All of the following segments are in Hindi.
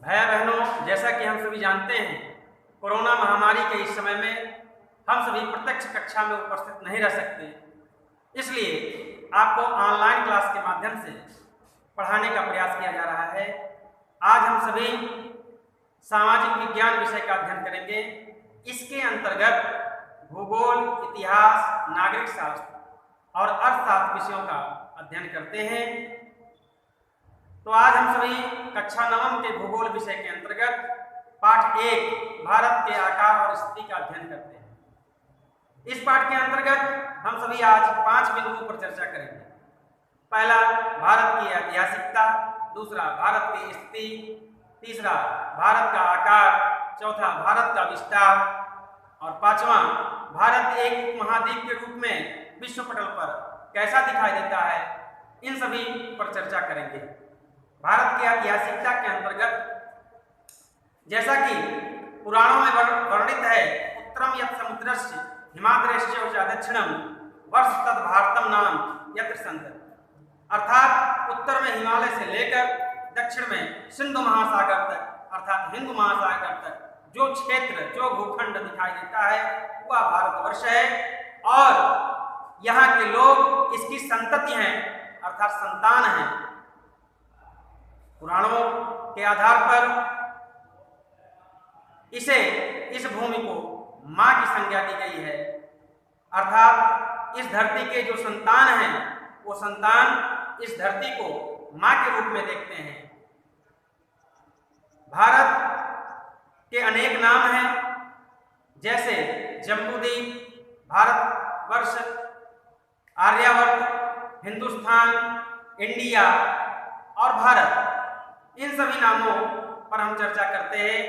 भाई बहनों, जैसा कि हम सभी जानते हैं, कोरोना महामारी के इस समय में हम सभी प्रत्यक्ष कक्षा में उपस्थित नहीं रह सकते। इसलिए आपको ऑनलाइन क्लास के माध्यम से पढ़ाने का प्रयास किया जा रहा है। आज हम सभी सामाजिक विज्ञान विषय का अध्ययन करेंगे। इसके अंतर्गत भूगोल, इतिहास, नागरिक शास्त्र और अर्थशास्त्र विषयों का अध्ययन करते हैं। तो आज हम सभी कक्षा 9 के भूगोल विषय के अंतर्गत पाठ 1 भारत के आकार और स्थिति का अध्ययन करते हैं। इस पाठ के अंतर्गत हम सभी आज 5 बिंदुओं पर चर्चा करेंगे। पहला, भारत की ऐतिहासिकता। दूसरा, भारत की स्थिति। तीसरा, भारत का आकार। चौथा, भारत का विस्तार। और पांचवा, भारत एक उपमहाद्वीप के रूप में विश्व पटल पर कैसा दिखाई देता है। इन सभी पर चर्चा करेंगे। भारत की ऐतिहासिकता के अंतर्गत जैसा कि पुराणों में वर्णित है, उत्तरम यत् समुद्रस्य हिमाद्रेश्य च दक्षिणम वर्ष तद भारतम नाम यत्र संत। अर्थात उत्तर में हिमालय से लेकर दक्षिण में सिंधु महासागर तक अर्थात हिंदू महासागर तक जो क्षेत्र, जो भूखंड दिखाई देता है वह भारतवर्ष है। और यहाँ के लोग इसकी संतति हैं अर्थात संतान हैं। पुराणों के आधार पर इस भूमि को मां की संज्ञा दी गई है। अर्थात इस धरती के जो संतान हैं वो संतान इस धरती को मां के रूप में देखते हैं। भारत के अनेक नाम हैं, जैसे जम्बूद्वीप, भारतवर्ष, आर्यावर्त, हिंदुस्तान, इंडिया और भारत। इन सभी नामों पर हम चर्चा करते हैं।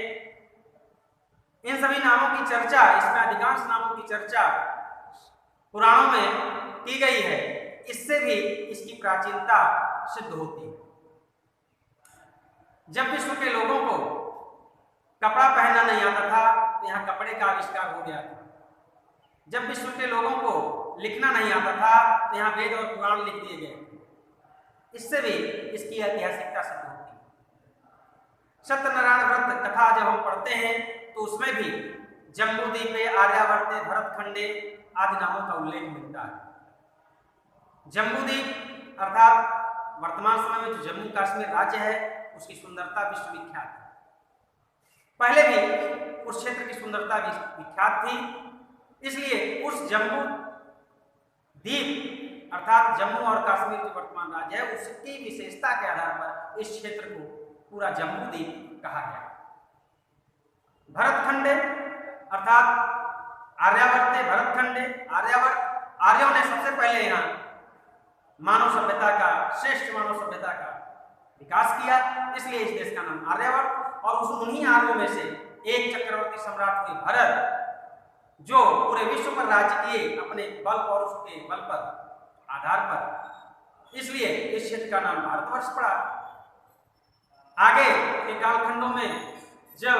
इन सभी नामों की चर्चा, इसमें अधिकांश नामों की चर्चा पुराणों में की गई है। इससे भी इसकी प्राचीनता सिद्ध होती है। जब विश्व के लोगों को कपड़ा पहनना नहीं आता था तो यहाँ कपड़े का आविष्कार हो गया था। जब विश्व के लोगों को लिखना नहीं आता था तो यहाँ वेद और पुराण लिख दिए गए। इससे भी इसकी ऐतिहासिकता सिद्ध होती है। सत्यनारायण व्रत कथा जब हम पढ़ते हैं तो उसमें भी जम्बूद्वीपे, आर्यावर्ते, भरतखंडे आदि नामों का उल्लेख मिलता है। जम्बूद्वीप अर्थात वर्तमान समय में जो जम्मू कश्मीर राज्य है उसकी सुंदरता विश्वविख्यात है। पहले भी उस क्षेत्र की सुंदरता विख्यात थी, इसलिए उस जम्मू द्वीप अर्थात जम्मू और कश्मीर जो वर्तमान राज्य है उसकी विशेषता के आधार पर इस क्षेत्र को पूरा जम्बू द्वीप कहा गया। भरतखंडे अर्थात आर्यावर्ते, भरतखंडे, आर्यावर्त, आर्यों ने सबसे पहले यहाँ मानव सभ्यता का, श्रेष्ठ मानव सभ्यता का विकास किया, इसलिए इस देश का नाम आर्यावर्त। और उन्हीं आर्यों में से एक चक्रवर्ती सम्राट हुए भरत, जो पूरे विश्व पर राज्य किए अपने बल और उसके बल पर आधार पर, इसलिए इस क्षेत्र का नाम भारतवर्ष पड़ा। आगे के कालखंडों में जब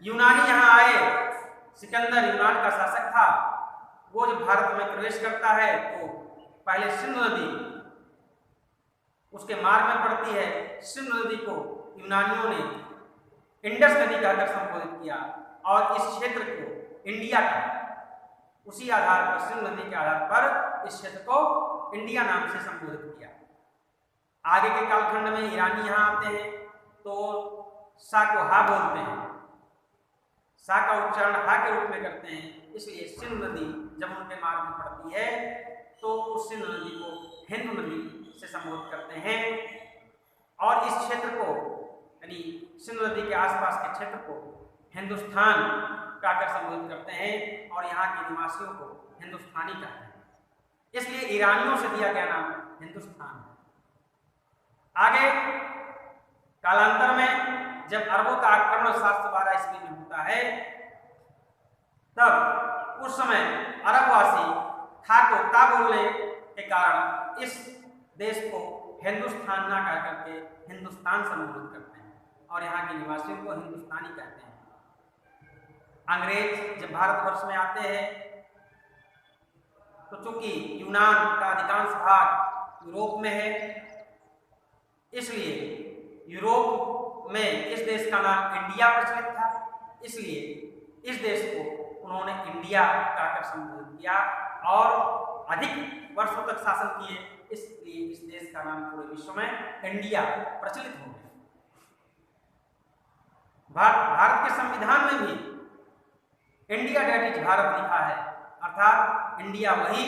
यूनानी यहाँ आए, सिकंदर यूनान का शासक था, वो जब भारत में प्रवेश करता है तो पहले सिंधु नदी उसके मार्ग में पड़ती है। सिंधु नदी को यूनानियों ने इंडस नदी कहकर संबोधित किया और इस क्षेत्र को इंडिया कहा। उसी आधार पर, सिंधु नदी के आधार पर इस क्षेत्र को इंडिया नाम से संबोधित किया। आगे के कालखंड में ईरानी यहाँ आते हैं तो सा को हा बोलते हैं, सा का उच्चारण हा के रूप में करते हैं। इसलिए सिंधु नदी जब उनके मार्ग में पड़ती है तो उस सिंधु नदी को हिंदू नदी से संबोधित करते हैं। और इस क्षेत्र को यानी सिंधु नदी के आसपास के क्षेत्र को हिंदुस्तान कहकर संबोधित करते हैं और यहाँ के निवासियों को हिंदुस्तानी कहते हैं। इसलिए ईरानियों से दिया गया नाम हिंदुस्तान है। आगे कालांतर में जब अरबों का आक्रमण 712 ईस्वी में होता है, तब उस समय अरबवासी था को ता बोलने के कारण इस देश को हिंदुस्तान ना कह करके हिंदुस्तान संबोधित करते हैं और यहाँ के निवासियों को हिंदुस्तानी कहते हैं। अंग्रेज जब भारतवर्ष में आते हैं तो चूंकि यूनान का अधिकांश भाग यूरोप में है, इसलिए यूरोप में इस देश का नाम इंडिया प्रचलित था, इसलिए इस देश को उन्होंने इंडिया कहकर संबोधित किया और अधिक वर्षों तक शासन किए, इसलिए इस देश का नाम पूरे विश्व में इंडिया प्रचलित हो गया। भारत के संविधान में भी इंडिया डेट इज भारत लिखा है, अर्थात इंडिया वही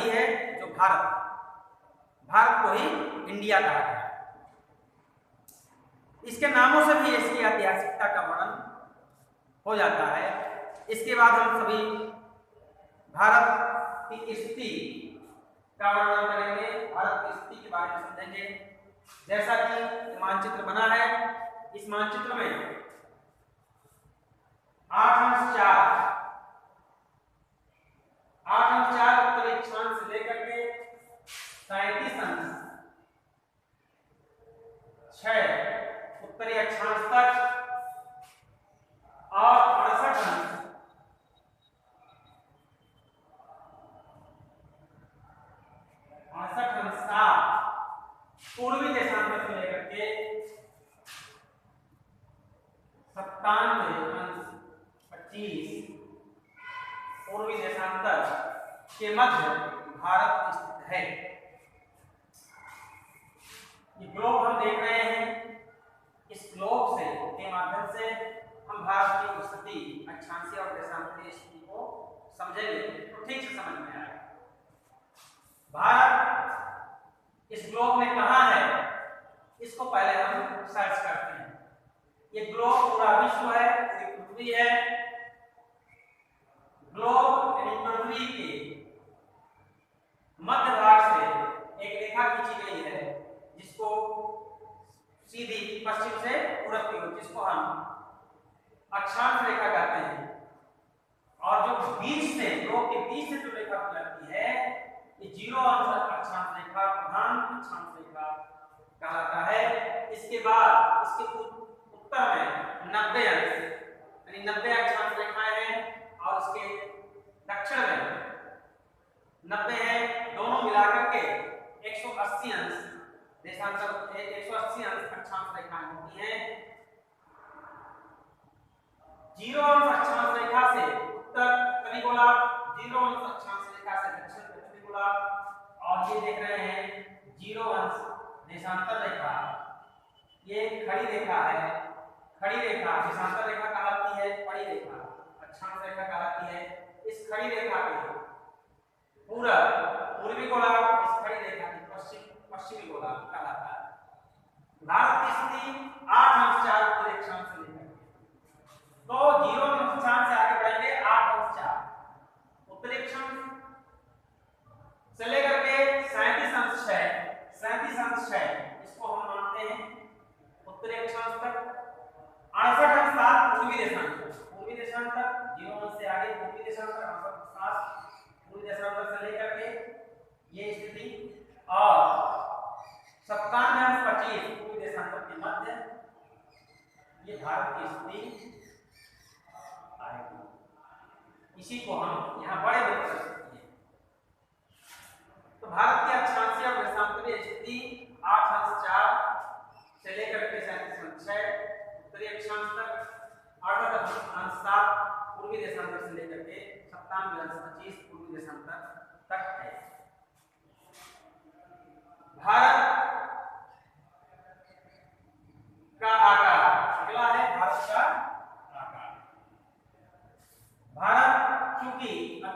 है जो भारत को ही इंडिया कहा गया। इसके नामों से भी इसकी ऐतिहासिकता का वर्णन हो जाता है। इसके बाद हम सभी भारत की स्थिति का वर्णन करेंगे, भारत की स्थिति के बारे में समझेंगे। जैसा कि मानचित्र बना है, इस मानचित्र में 8 अंश 4 उत्तरी अक्षांश से लेकर के 37 अंश 6 उत्तरी अक्षांश तक और 68 अंश 7 पूर्वी देशांतर से लेकर के 97 अंश 25 पूर्वी देशांतर के मध्य भारत स्थित है। ये ग्लोब हम देख रहे हैं, इस ग्लोब से के माध्यम से हम भारत की स्थिति, अक्षांशीय और देशांतरीय स्थिति को समझेंगे तो ठीक से समझ में आएगा। भारत इस ग्लोब में कहाँ है, इसको पहले हम सर्च करते हैं। ये ग्लोब पूरा विश्व है, पूरी पृथ्वी है। ग्लोब यानी पृथ्वी के मध्य भाग से एक रेखा खींची गई है, जिसको सीधी पश्चिम से पूरब की ओर, जिसको हम अक्षांश रेखा कहते हैं। और जो बीच से, ग्लोब के बीच से जो रेखा गुजरती है, ये 0 अंश अक्षांश रेखा, प्रधान अक्षांश रेखा कहलाता है। इसके बाद इसके उत्तर में 90 अंश यानी 90 अक्षांश रेखाएं हैं और इसके दक्षिण में 90 है। दोनों मिलाकर के 180 अंश देशांतर 180 अंश अक्षांश रेखाएं होती हैं। 0 अंश अक्षांश रेखा से उत्तर उत्तरी गोलार्ध, 0 अंश अक्षांश रेखा से दक्षिणी गोलार्ध, और ये देख रहे हैं 0 अंश देशांतर रेखा। ये खड़ी रेखा है, खड़ी रेखा देशांतर रेखा कहलाती है, पड़ी रेखा अक्षांश रेखा कहलाती है। इस खड़ी रेखा के पूर्वी गोलार्ध, इस खड़ी रेखा की पश्चिमी गोलार्ध कहलाता है। भारत की स्थिति 8 अंश 4 उत्तरी अक्षांश से लेकर, तो 0 अक्षांश से आगे बढ़ेंगे 8 अंश 4 उत्तरी अक्षांश से लेकर के 37 अंश 6 इसको हम मानते हैं उत्तरी अक्षांश तक। 68 अंश 7 पूर्वी देशांतर 0 अंश से आगे पूर्वी देशांतर, 68 अंश पूर्वी देशांतर से लेकर के ये स्थिति, और 97 अंश 25 पूर्वी देशांतर के मध्य, ये भारत की स्थिति आएगी। इसी को हम यहाँ बड़े में कर सकते हैं। तो भारत की अक्षांशीय और देशांतरीय स्थिति 8 अंश 4 से लेकर के 37 अंश 6 उत्तरी अक्षांश तक, 68 अंश 7 पूर्वी देशांतर से लेकर के 97 अंश 25 पूर्वी देशांतर तक है। भारत का आकार, अगला है भारत का आकार। भारत चूंकि